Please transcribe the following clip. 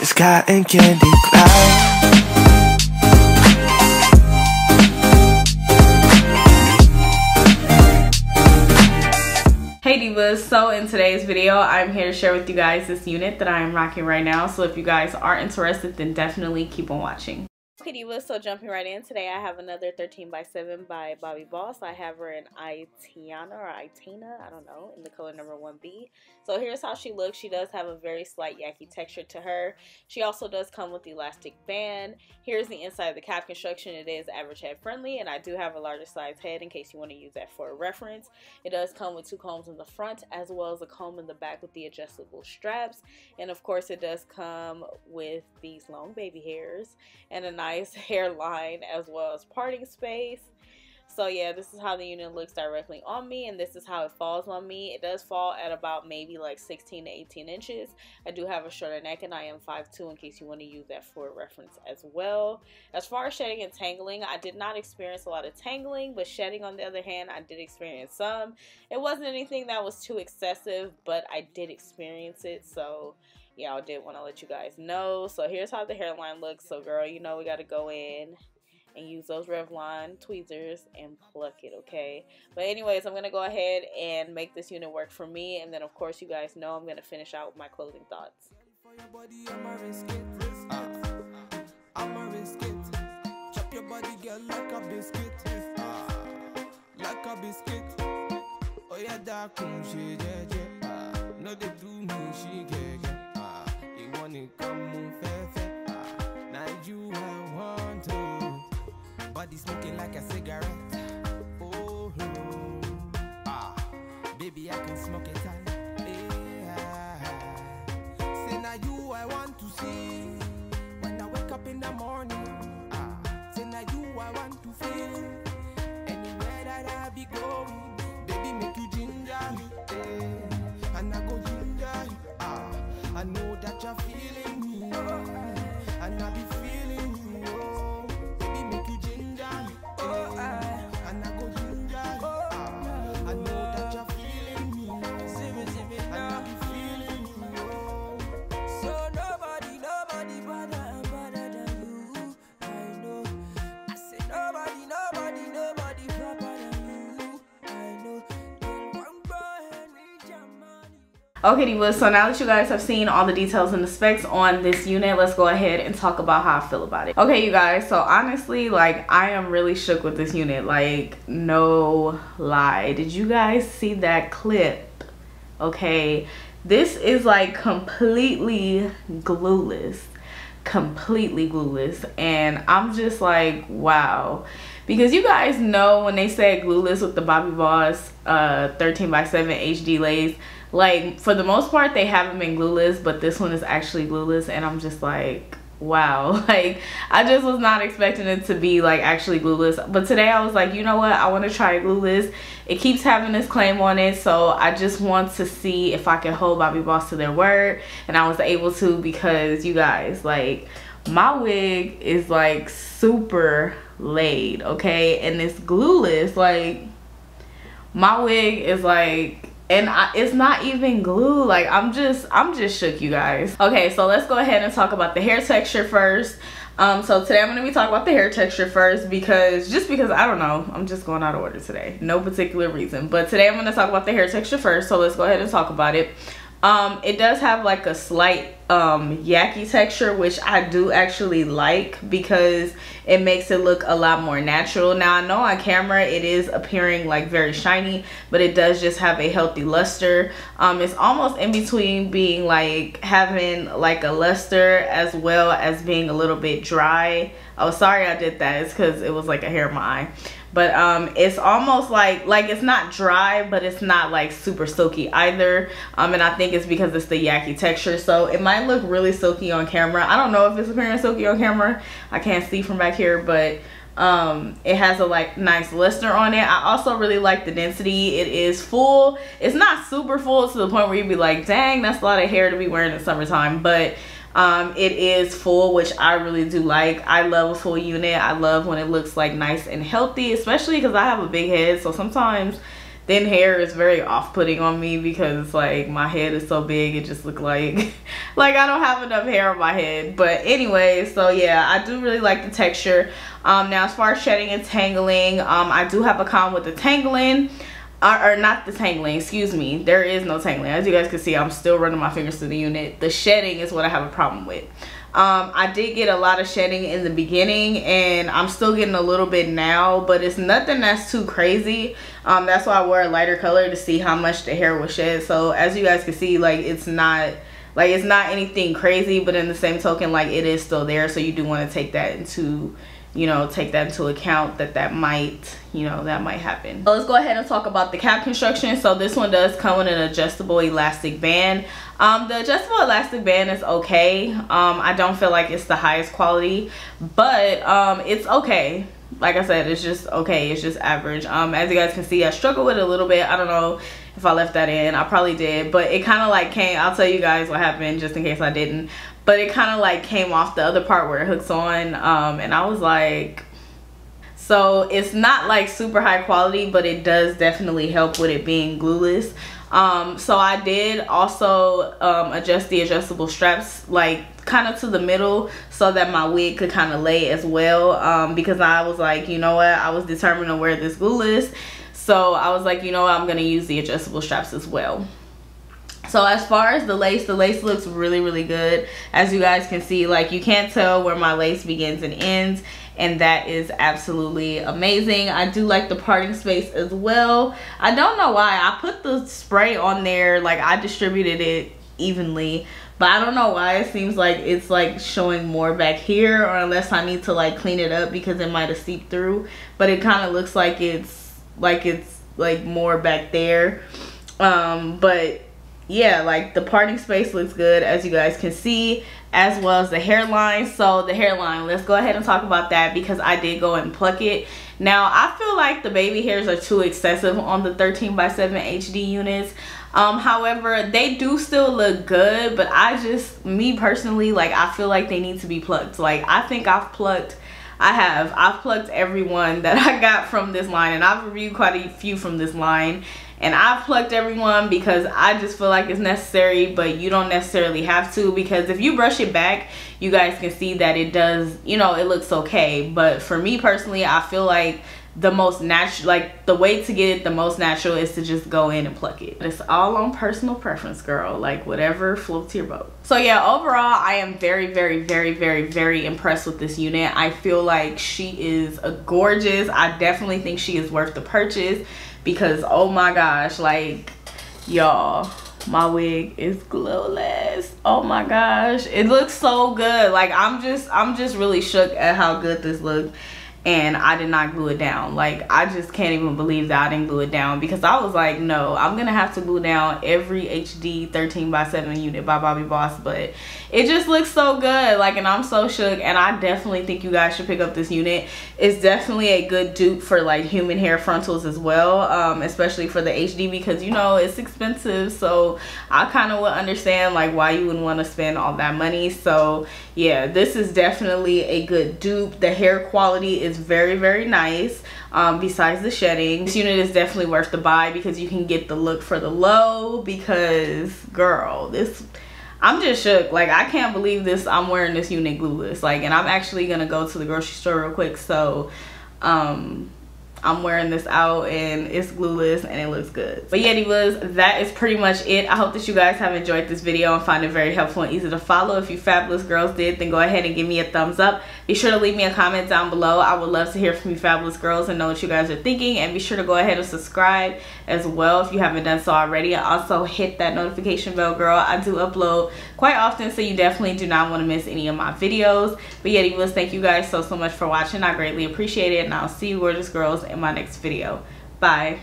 It's cotton candy cloud. Hey divas, so in today's video I'm here to share with you guys this unit that I am rocking right now. So if you guys are interested, then definitely keep on watching. Okay divas, so jumping right in, today I have another 13x7 by Bobbi Boss. I have her in Aitaina or Aitaina, I don't know, in the color number 1B. So here's how she looks. She does have a very slight yaki texture to her. She also does come with the elastic band. Here's the inside of the cap construction. It is average head friendly, and I do have a larger size head in case you want to use that for a reference. It does come with 2 combs in the front as well as a comb in the back with the adjustable straps. And of course it does come with these long baby hairs and a nice hairline as well as parting space. So yeah, this is how the unit looks directly on me, and this is how it falls on me. It does fall at about maybe like 16 to 18 inches. I do have a shorter neck and I am 5'2", in case you want to use that for reference as well. As far as shedding and tangling, I did not experience a lot of tangling, but shedding on the other hand, I did experience some. It wasn't anything that was too excessive, but I did experience it, so yeah, I did want to let you guys know. So here's how the hairline looks. So girl, you know we got to go in and use those Revlon tweezers and pluck it, okay? But anyways, I'm going to go ahead and make this unit work for me. And then, of course, you guys know I'm going to finish out with my closing thoughts. Chop your body, girl, like a biscuit. Like a biscuit. Oh, yeah, dark, she, no, they do me, she, you want to come on, fair. Now you I want to. Body smoking like a cigarette. Oh, baby, I can smoke it all. Say now you I want to see. When I wake up in the morning. Say now you I want to feel. Anywhere that I be going, baby, make you ginger me. And I go ginger you. I know that you're feeling me, and I be feeling you, baby, make you ginger me, and I go ginger you. I know that you're feeling me, and I be feeling you. So nobody better than you. I know. I say nobody proper than you. I know. Okay divas, so now that you guys have seen all the details and the specs on this unit, let's go ahead and talk about how I feel about it. Okay you guys, so honestly, like, I am really shook with this unit, like, no lie. Did you guys see that clip? Okay, this is like completely glueless, and I'm just like, wow. Because you guys know when they say glueless with the Bobbi Boss 13x7 HD lace, like, for the most part they haven't been glueless, but this one is actually glueless, and I'm just like, wow. Like, I just was not expecting it to be like actually glueless, but today I was like, you know what, I want to try glueless. It keeps having this claim on it, so I just want to see if I can hold Bobbi Boss to their word, and I was able to, because you guys, like, my wig is like super laid, okay, and it's glueless. Like, my wig is like, and it's not even glue. Like, I'm just shook, you guys. Okay, so let's go ahead and talk about the hair texture first. So today I'm going to be talking about the hair texture first, because I don't know, I'm just going out of order today, no particular reason, but today I'm going to talk about the hair texture first. So let's go ahead and talk about it. It does have like a slight yaki texture, which I do actually like, because it makes it look a lot more natural. Now I know on camera it is appearing like very shiny, but it does just have a healthy luster. It's almost in between being like having like a luster as well as being a little bit dry. Oh, sorry I did that, it's because it was like a hair in my eye. But it's almost like it's not dry, but it's not like super silky either. And I think it's because it's the yaki texture, so it might look really silky on camera. I don't know if it's appearing silky on camera, I can't see from back here, but it has a like nice luster on it. I also really like the density. It is full. It's not super full to the point where you'd be like, dang, that's a lot of hair to be wearing in summertime, but it is full, which I really do like. I love a full unit. I love when it looks like nice and healthy, especially because I have a big head, so sometimes thin hair is very off-putting on me because like my head is so big, it just look like like I don't have enough hair on my head. But anyway, so yeah, I do really like the texture. Now as far as shedding and tangling, I do have a con with the tangling, or not the tangling, excuse me, there is no tangling. As you guys can see, I'm still running my fingers through the unit. The shedding is what I have a problem with. I did get a lot of shedding in the beginning, and I'm still getting a little bit now, but it's nothing that's too crazy. That's why I wear a lighter color, to see how much the hair will shed. So as you guys can see, like it's not anything crazy, but in the same token, like it is still there. So you do want to take that into, you know, take that into account, that might, you know, that might happen. So let's go ahead and talk about the cap construction. So this one does come with an adjustable elastic band. The adjustable elastic band is okay. I don't feel like it's the highest quality, but it's okay. Like I said, it's just okay, it's just average. As you guys can see, I struggle with it a little bit. I don't know if I left that in, I probably did, but it kind of like came, I'll tell you guys what happened just in case I didn't, but it kind of like came off the other part where it hooks on, and I was like, so it's not like super high quality, but it does definitely help with it being glueless. So I did also adjust the adjustable straps like kind of to the middle so that my wig could kind of lay as well, because I was like, you know what, I was determined to wear this glueless, so I was like, you know what, I'm gonna use the adjustable straps as well. So as far as the lace looks really, really good. As you guys can see, like you can't tell where my lace begins and ends, and that is absolutely amazing. I do like the parting space as well. I don't know why I put the spray on there, like I distributed it evenly, but I don't know why it seems like it's like showing more back here, or unless I need to like clean it up because it might have seeped through, but it kind of looks like it's like more back there. But yeah, like the parting space looks good, as you guys can see, as well as the hairline. So the hairline, let's go ahead and talk about that, because I did go and pluck it. Now I feel like the baby hairs are too excessive on the 13x7 HD units. However, they do still look good, but me personally, like I feel like they need to be plucked. Like I think I've plucked everyone that I got from this line, and I've reviewed quite a few from this line, and I've plucked everyone because I just feel like it's necessary, but you don't necessarily have to, because if you brush it back, you guys can see that it does, you know, it looks okay. But for me personally, I feel like the most natural, like the way to get it the most natural is to just go in and pluck it. It's all on personal preference, girl, like whatever floats your boat. So yeah, overall I am very, very, very, very, very impressed with this unit. I feel like she is a gorgeous. I definitely think she is worth the purchase, because oh my gosh, like y'all, my wig is glueless. Oh my gosh, it looks so good. Like I'm just really shook at how good this looks, and I did not glue it down. Like I just can't even believe that I didn't glue it down, because I was like, no, I'm gonna have to glue down every HD 13x7 unit by Bobbi Boss, but it just looks so good. Like, and I'm so shook, and I definitely think you guys should pick up this unit. It's definitely a good dupe for like human hair frontals as well, especially for the HD, because you know it's expensive. So I kind of would understand like why you wouldn't want to spend all that money. So yeah, this is definitely a good dupe. The hair quality is very, very nice. Besides the shedding, this unit is definitely worth the buy, because you can get the look for the low, because girl, this, I'm just shook. Like I can't believe this, I'm wearing this unit glueless. Like, and I'm actually gonna go to the grocery store real quick, so I'm wearing this out and it's glueless and it looks good. But yeah, divas, that is pretty much it. I hope that you guys have enjoyed this video and find it very helpful and easy to follow. If you fabulous girls did, then go ahead and give me a thumbs up. Be sure to leave me a comment down below. I would love to hear from you fabulous girls and know what you guys are thinking. And be sure to go ahead and subscribe as well if you haven't done so already. Also hit that notification bell, girl. I do upload quite often, so you definitely do not want to miss any of my videos. But yeah, divas, thank you guys so much for watching. I greatly appreciate it, and I'll see you gorgeous girls in my next video. Bye.